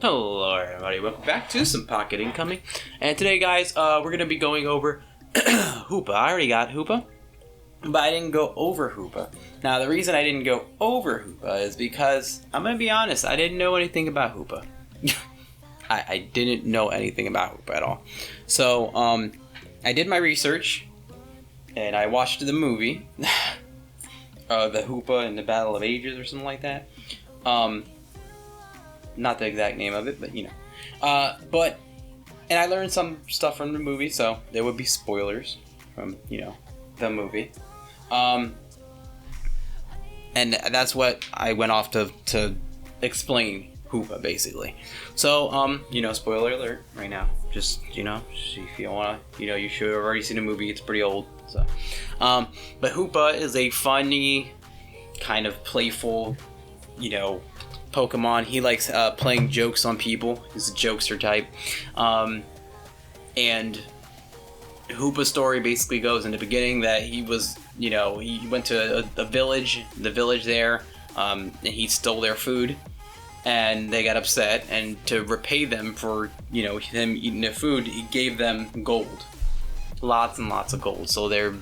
Hello everybody, welcome back to some Pocket Incoming. And today guys, we're going to be going over Hoopa. I already got Hoopa, but I didn't go over Hoopa. Now the reason I didn't go over Hoopa is because, I'm going to be honest, I didn't know anything about Hoopa. I didn't know anything about Hoopa at all. So, I did my research, and I watched the movie, the Hoopa and the Battle of Ages or something like that. Not the exact name of it, but you know. And I learned some stuff from the movie, so there would be spoilers from, you know, the movie. And that's what I went off to explain Hoopa, basically. So, you know, spoiler alert right now. Just, you know, if you want to, you know, you should have already seen the movie. It's pretty old, so. But Hoopa is a funny, kind of playful, you know, Pokemon. He likes playing jokes on people. He's a jokester type. And Hoopa's story basically goes in the beginning that he was, you know, he went to a village, the village there, and he stole their food. And they got upset, and to repay them for, you know, him eating their food, he gave them gold. Lots and lots of gold. So their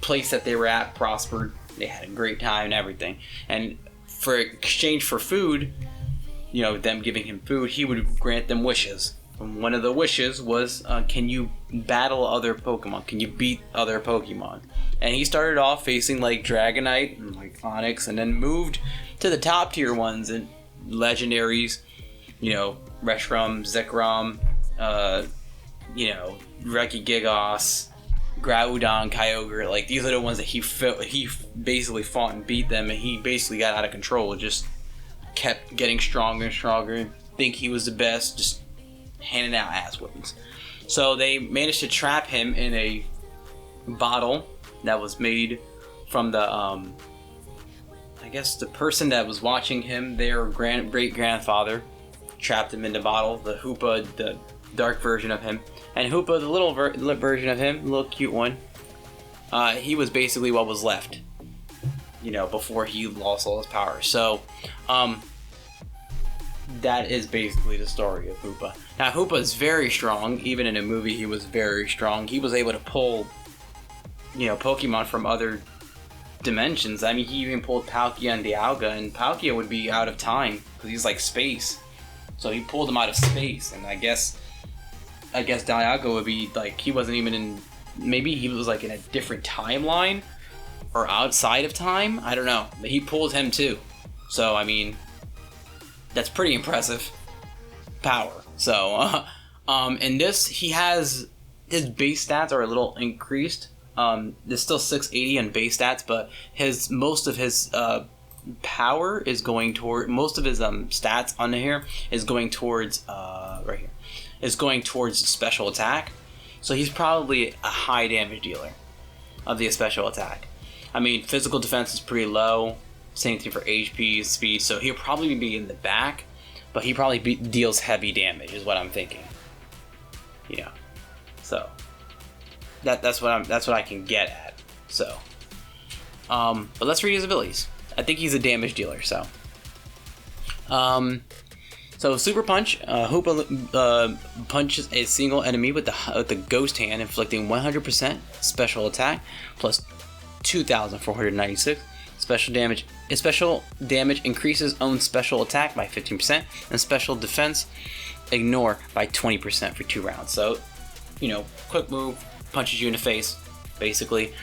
place that they were at prospered. They had a great time and everything. And for exchange for food, you know, them giving him food, he would grant them wishes. And one of the wishes was, can you battle other Pokemon? Can you beat other Pokemon? And he started off facing like Dragonite and like Onix, and then moved to the top tier ones and legendaries, you know, Reshiram, Zekrom, you know, Regigigas, Groudon, Kyogre. Like, these are the ones that he basically fought and beat them, and he basically got out of control. Just kept getting stronger and stronger. Think he was the best, just handing out ass whippings. So they managed to trap him in a bottle that was made from the I guess the person that was watching him, their great-grandfather, trapped him in the bottle. The Hoopa, the dark version of him. And Hoopa, the little version of him, little cute one, he was basically what was left, you know, before he lost all his power. So, that is basically the story of Hoopa. Now, Hoopa is very strong. Even in a movie, he was very strong. He was able to pull, you know, Pokemon from other dimensions. I mean, he even pulled Palkia and Dialga, and Palkia would be out of time because he's like space. So he pulled him out of space, and I guess Dialga would be like, he wasn't even in, maybe he was like in a different timeline or outside of time. I don't know. But he pulled him too. So I mean, that's pretty impressive power. So in this, he has his base stats are a little increased. There's still 680 on base stats, but most of his power is going toward, most of his stats on here is going towards right here, is going towards special attack. So he's probably a high damage dealer of the special attack. I mean, physical defense is pretty low. Same thing for HP, speed. So he'll probably be in the back, but he probably deals heavy damage, is what I'm thinking. Yeah. So that's what I can get at. So, but let's read his abilities. I think he's a damage dealer. So, Super Punch. Hoopa punches a single enemy with the Ghost Hand, inflicting 100% special attack plus 2,496 special damage. Special damage increases own special attack by 15%, and special defense ignore by 20% for 2 rounds. So, you know, quick move, punches you in the face, basically.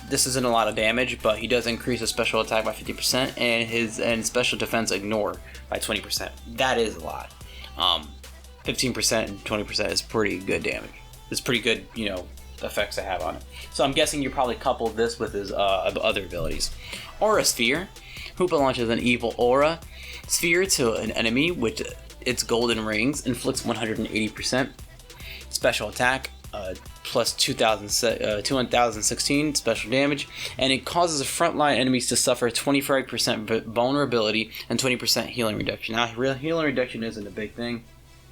This isn't a lot of damage, but he does increase his special attack by 50%, and special defense ignore by 20%. That is a lot. 15% and 20% is pretty good damage. It's pretty good, you know, effects to have on it. So I'm guessing you probably coupled this with his other abilities. Aura Sphere. Hoopa launches an evil aura sphere to an enemy with its golden rings, inflicts 180% special attack, plus 2,016 special damage, and it causes frontline enemies to suffer 25% vulnerability and 20% healing reduction. Now, healing reduction isn't a big thing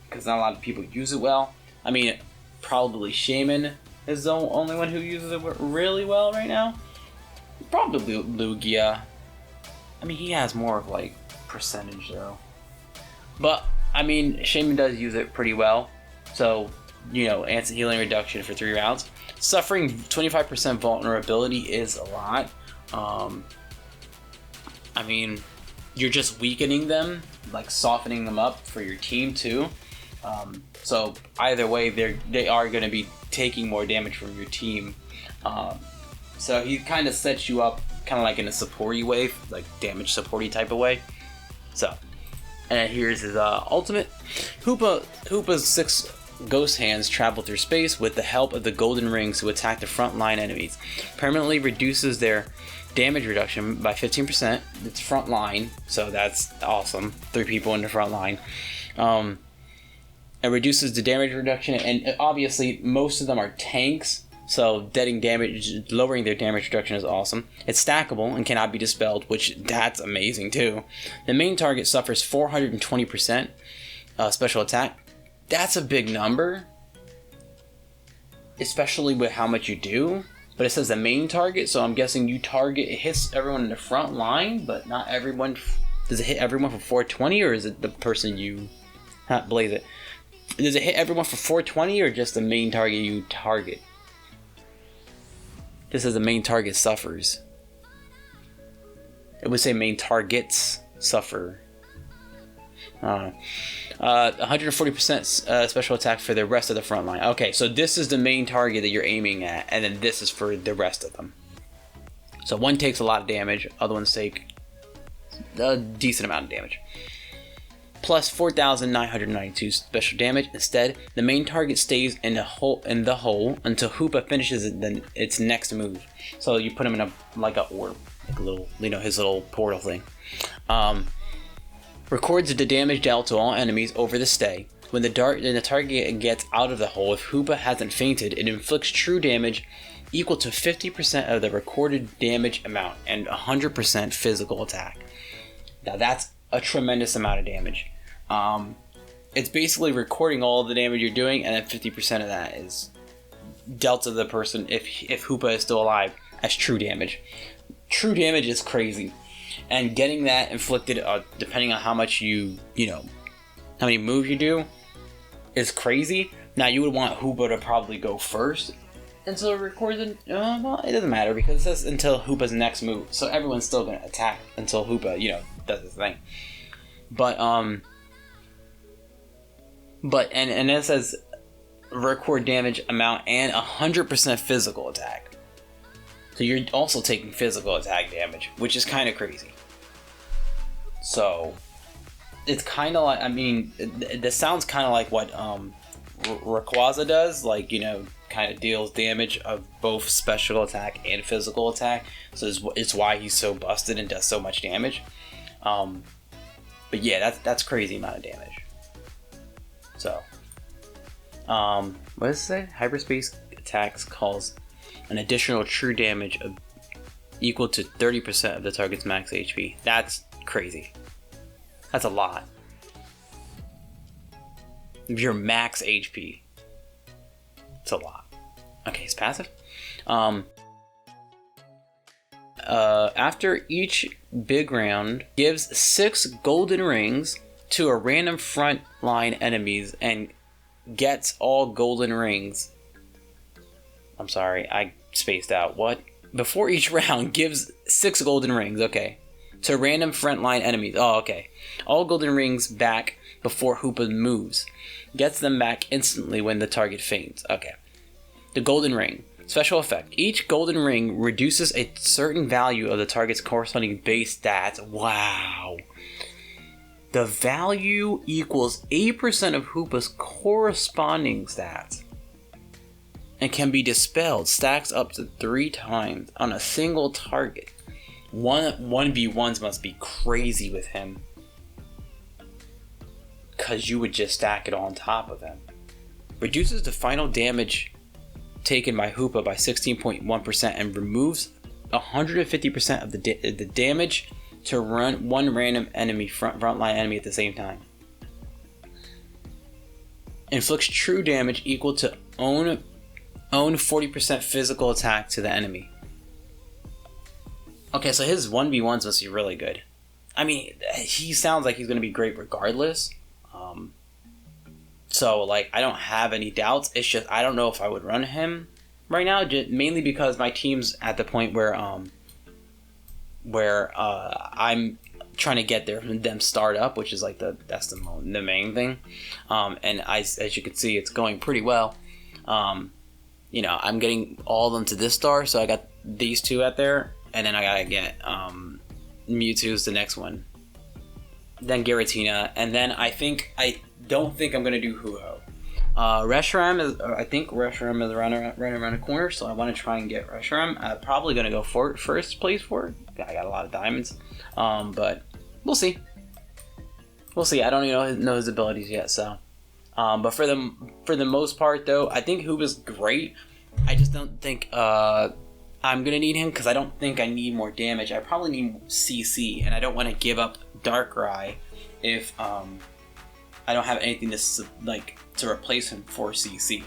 because not a lot of people use it well. I mean, probably Shaman is the only one who uses it really well right now. Probably Lugia. I mean, he has more of like percentage though. But I mean, Shaman does use it pretty well. So, instant healing reduction for 3 rounds. Suffering 25% vulnerability is a lot. I mean, you're just weakening them, like softening them up for your team too. So either way, they are going to be taking more damage from your team. So he kind of sets you up kind of like in a supporty way, like damage supporty type of way. So, and here's his ultimate. Hoopa's 6 ghost hands travel through space with the help of the golden rings to attack the frontline enemies. Permanently reduces their damage reduction by 15%. It's front line, so that's awesome. 3 people in the front line. It reduces the damage reduction, and obviously most of them are tanks, so lowering their damage reduction is awesome. It's stackable and cannot be dispelled, which that's amazing too. The main target suffers 420% special attack. That's a big number, especially with how much you do. But it says the main target, so I'm guessing it hits everyone in the front line, but not everyone. Does it hit everyone for 420, or is it the person you blaze it? Does it hit everyone for 420, or just the main target you target? This says the main target suffers. It would say main targets suffer. 140% special attack for the rest of the front line. Okay, so this is the main target that you're aiming at, and then this is for the rest of them. So one takes a lot of damage, other ones take a decent amount of damage. Plus 4,992 special damage. Instead, the main target stays in the hole until Hoopa finishes its next move. So you put him in a orb, like a little, his little portal thing. Records the damage dealt to all enemies over the stay. When the target gets out of the hole, if Hoopa hasn't fainted, it inflicts true damage equal to 50% of the recorded damage amount and 100% physical attack. Now that's a tremendous amount of damage. It's basically recording all of the damage you're doing, and then 50% of that is dealt to the person if Hoopa is still alive as true damage. True damage is crazy. And getting that inflicted, depending on how much how many moves you do, is crazy. Now, you would want Hoopa to probably go first until it records it. Well, it doesn't matter because it says until Hoopa's next move. So everyone's still going to attack until Hoopa, does his thing. But it says record damage amount and 100% physical attack. So you're also taking physical attack damage, which is kind of crazy. So it's kind of like, this sounds kind of like what Rayquaza does, kind of deals damage of both special attack and physical attack. So it's why he's so busted and does so much damage. But yeah, that's crazy amount of damage. So, what does it say? Hyperspace attacks cause an additional true damage of equal to 30% of the target's max HP. That's crazy. That's a lot. If your max HP, it's a lot. Okay, it's passive. After each big round, gives 6 golden rings to a random front line enemies and gets all golden rings. I'm sorry, I spaced out. What? Before each round, gives 6 golden rings, okay, to random frontline enemies. Oh, okay. All golden rings back before Hoopa moves. Gets them back instantly when the target faints. Okay. The golden ring. Special effect. Each golden ring reduces a certain value of the target's corresponding base stats. Wow. The value equals 8% of Hoopa's corresponding stats. And can be dispelled. Stacks up to 3 times on a single target. 1v1s must be crazy with him. Because you would just stack it on top of him. Reduces the final damage taken by Hoopa by 16.1% and removes 150% of the damage to run one random enemy frontline enemy at the same time. Inflicts true damage equal to own 40% physical attack to the enemy. Okay, so his 1v1s must be really good. I mean, he sounds like he's going to be great regardless. So, like, I don't have any doubts. It's just I don't know if I would run him right now, just mainly because my team's at the point where I'm trying to get them start up, which is like that's the main thing. And as you can see, it's going pretty well. You know, I'm getting all of them to this star, so I got these two out there, and then I gotta get Mewtwo's the next one, then Giratina, and then I don't think I'm gonna do Ho-Oh. Reshiram is running around the corner, so I want to try and get Reshiram. I'm probably gonna go for first place for it. I got a lot of diamonds, but we'll see. We'll see. I don't even know his abilities yet, so. But for the most part, though, I think Hoopa's great. I just don't think I'm gonna need him because I don't think I need more damage. I probably need CC, and I don't want to give up Darkrai if I don't have anything to replace him for CC.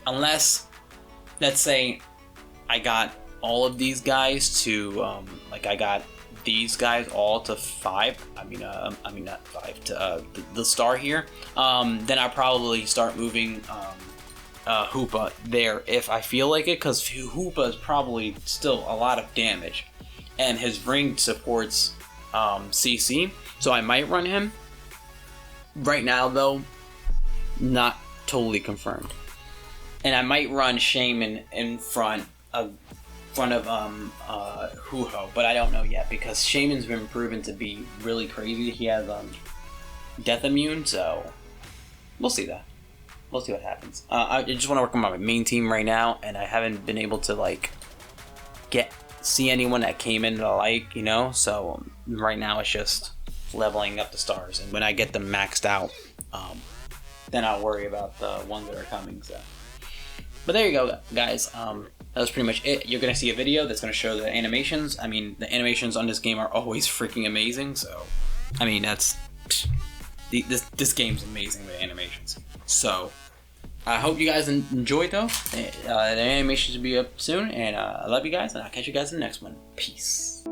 Unless, let's say, I got all of these guys to I got these guys all to 5. I mean not 5 to the star here. Then I probably start moving Hoopa there if I feel like it, because Hoopa is probably still a lot of damage, and his ring supports CC, so I might run him. Right now, though, not totally confirmed, and I might run Shaman in front of Ho-Oh, but I don't know yet because Shaman's been proven to be really crazy. He has death immune, so we'll see that. We'll see what happens. I just want to work on my main team right now, and I haven't been able to see anyone that came in that I like, you know. So right now it's just leveling up the stars, and when I get them maxed out, then I'll worry about the ones that are coming. So, but there you go, guys. That was pretty much it. You're gonna see a video that's gonna show the animations. I mean, the animations on this game are always freaking amazing. So, I mean, this game's amazing with animations. So, I hope you guys enjoyed though. The animations will be up soon, and I love you guys, and I'll catch you guys in the next one. Peace.